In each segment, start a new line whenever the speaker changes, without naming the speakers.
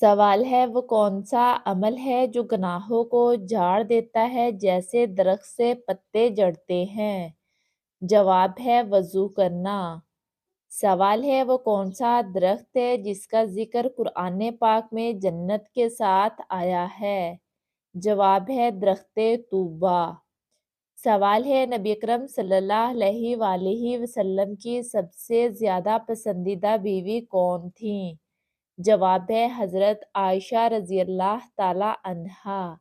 سوال ہے وہ کون سا عمل ہے جو گناہوں کو جھاڑ دیتا ہے جیسے درخت سے پتے جھڑتے ہیں؟ جواب ہے وضو کرنا۔ سوال ہے وہ کون سا درخت ہے جس کا ذکر قرآن پاک میں جنت کے ساتھ آیا ہے؟ جواب ہے درخت طوبا۔ سوال ہے نبی اکرم صلی اللہ علیہ وآلہ وسلم کی سب سے زیادہ پسندیدہ بیوی کون تھیں؟ جواب ہے حضرت عائشہ رضی اللہ تعالی عنہا۔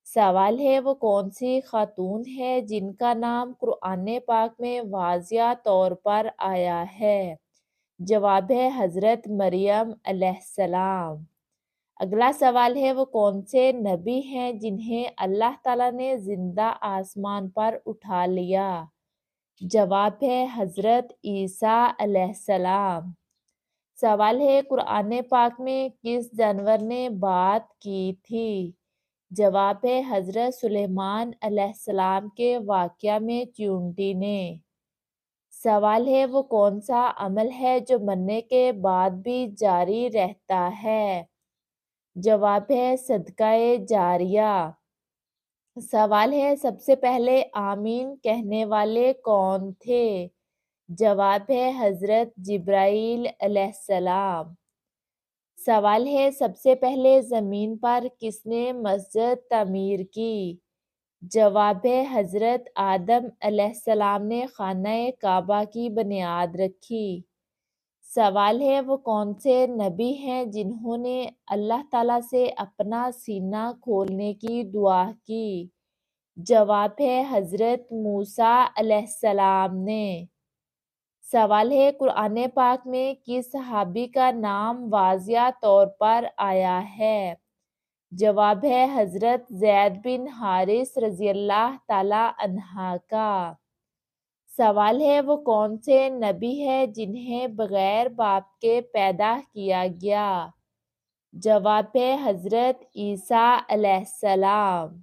سوال ہے وہ کون سی خاتون ہے جن کا نام قرآن پاک میں واضح طور پر آیا ہے؟ جواب ہے حضرت مریم علیہ السلام۔ اگلا سوال ہے وہ کون سے نبی ہیں جنہیں اللہ تعالیٰ نے زندہ آسمان پر اٹھا لیا؟ جواب ہے حضرت عیسیٰ علیہ السلام۔ سوال ہے قرآن پاک میں کس جانور نے بات کی تھی؟ جواب ہے حضرت سلیمان علیہ السلام کے واقعہ میں چیونٹی نے۔ سوال ہے وہ کون سا عمل ہے جو مرنے کے بعد بھی جاری رہتا ہے؟ جواب ہے صدقہ جاریہ۔ سوال ہے سب سے پہلے آمین کہنے والے کون تھے؟ جواب ہے حضرت جبرائیل علیہ السلام۔ سوال ہے سب سے پہلے زمین پر کس نے مسجد تعمیر کی؟ جواب ہے حضرت آدم علیہ السلام نے خانہ کعبہ کی بنیاد رکھی۔ سوال ہے وہ کون سے نبی ہیں جنہوں نے اللہ تعالیٰ سے اپنا سینہ کھولنے کی دعا کی؟ جواب ہے حضرت موسیٰ علیہ السلام نے۔ سوال ہے قرآن پاک میں کس صحابی کا نام واضح طور پر آیا ہے؟ جواب ہے حضرت زید بن حارث رضی اللہ تعالی عنہ کا۔ سوال ہے وہ کون سے نبی ہے جنہیں بغیر باپ کے پیدا کیا گیا؟ جواب ہے حضرت عیسیٰ علیہ السلام۔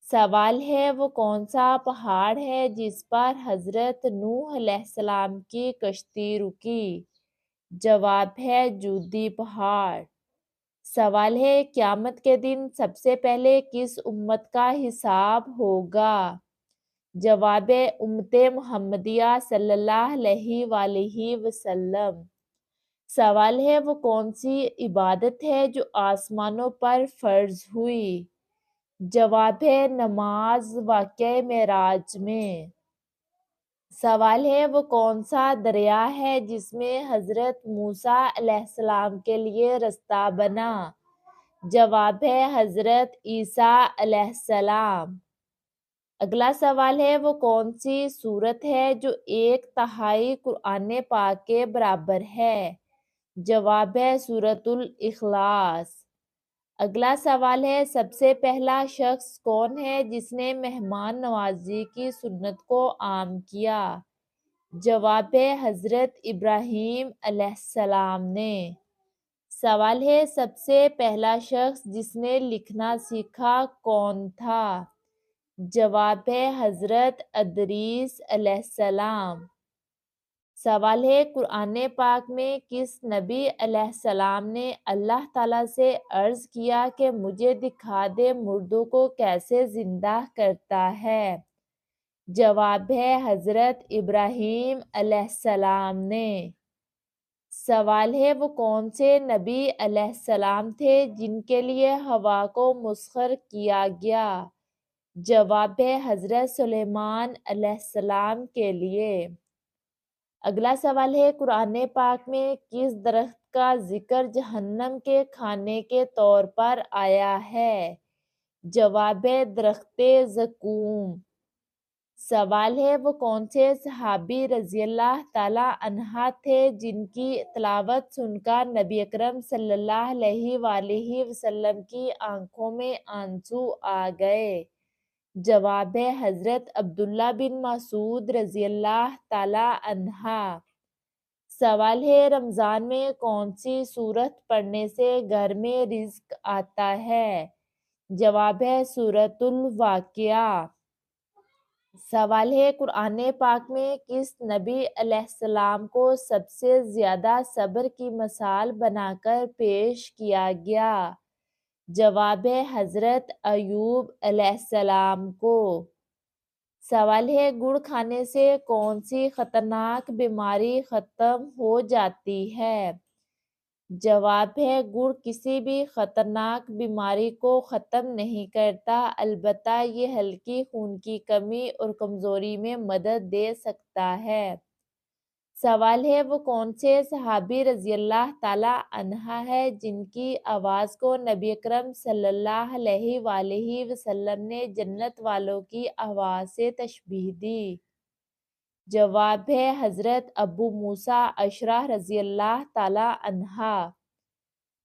سوال ہے وہ کون سا پہاڑ ہے جس پر حضرت نوح علیہ السلام کی کشتی رکی؟ جواب ہے جودی پہاڑ۔ سوال ہے قیامت کے دن سب سے پہلے کس امت کا حساب ہوگا؟ جواب ہے امت محمدیہ صلی اللہ علیہ وآلہ وسلم۔ سوال ہے وہ کون سی عبادت ہے جو آسمانوں پر فرض ہوئی؟ جواب ہے نماز واقعہ معراج میں۔ سوال ہے وہ کون سا دریا ہے جس میں حضرت موسیٰ علیہ السلام کے لیے رستہ بنا؟ جواب ہے حضرت عیسیٰ علیہ السلام۔ اگلا سوال ہے وہ کون سی سورت ہے جو 1/3 قرآن پاک کے برابر ہے؟ جواب ہے سورۃ الاخلاص۔ اگلا سوال ہے سب سے پہلا شخص کون ہے جس نے مہمان نوازی کی سنت کو عام کیا؟ جواب ہے حضرت ابراہیم علیہ السلام نے۔ سوال ہے سب سے پہلا شخص جس نے لکھنا سیکھا کون تھا؟ جواب ہے حضرت ادریس علیہ السلام۔ سوال ہے قرآن پاک میں کس نبی علیہ السلام نے اللہ تعالیٰ سے عرض کیا کہ مجھے دکھا دے مردوں کو کیسے زندہ کرتا ہے؟ جواب ہے حضرت ابراہیم علیہ السلام نے۔ سوال ہے وہ کون سے نبی علیہ السلام تھے جن کے لیے ہوا کو مسخر کیا گیا؟ جواب ہے حضرت سلیمان علیہ السلام کے لیے۔ اگلا سوال ہے قرآن پاک میں کس درخت کا ذکر جہنم کے کھانے کے طور پر آیا ہے؟ جواب ہے درخت زقوم۔ سوال ہے وہ کون سے صحابی رضی اللہ تعالی عنہ تھے جن کی تلاوت سن کر نبی اکرم صلی اللہ علیہ وآلہ وسلم کی آنکھوں میں آنسو آ گئے؟ جواب ہے حضرت عبداللہ بن مسعود رضی اللہ تعالی عنہ۔ سوال ہے رمضان میں کون سی سورت پڑھنے سے گھر میں رزق آتا ہے؟ جواب ہے سورۃ الواقعہ۔ سوال ہے قرآن پاک میں کس نبی علیہ السلام کو سب سے زیادہ صبر کی مثال بنا کر پیش کیا گیا؟ جواب ہے حضرت ایوب علیہ السلام کو۔ سوال ہے گڑ کھانے سے کون سی خطرناک بیماری ختم ہو جاتی ہے؟ جواب ہے گڑ کسی بھی خطرناک بیماری کو ختم نہیں کرتا، البتہ یہ ہلکی خون کی کمی اور کمزوری میں مدد دے سکتا ہے۔ سوال ہے وہ کون سے صحابی رضی اللہ تعالی عنہ ہے جن کی آواز کو نبی اکرم صلی اللہ علیہ وآلہ وسلم نے جنت والوں کی آواز سے تشبیہ دی؟ جواب ہے حضرت ابو موسیٰ اشعری رضی اللہ تعالی عنہ۔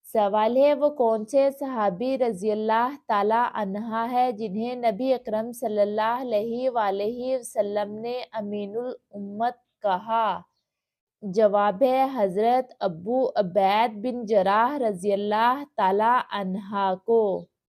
سوال ہے وہ کون سے صحابی رضی اللہ تعالی عنہ ہے جنہیں نبی اکرم صلی اللہ علیہ وآلہ وسلم نے امین الامت کہا؟ جواب ہے حضرت ابو عبید بن جراح رضی اللہ تعالی عنہ کو۔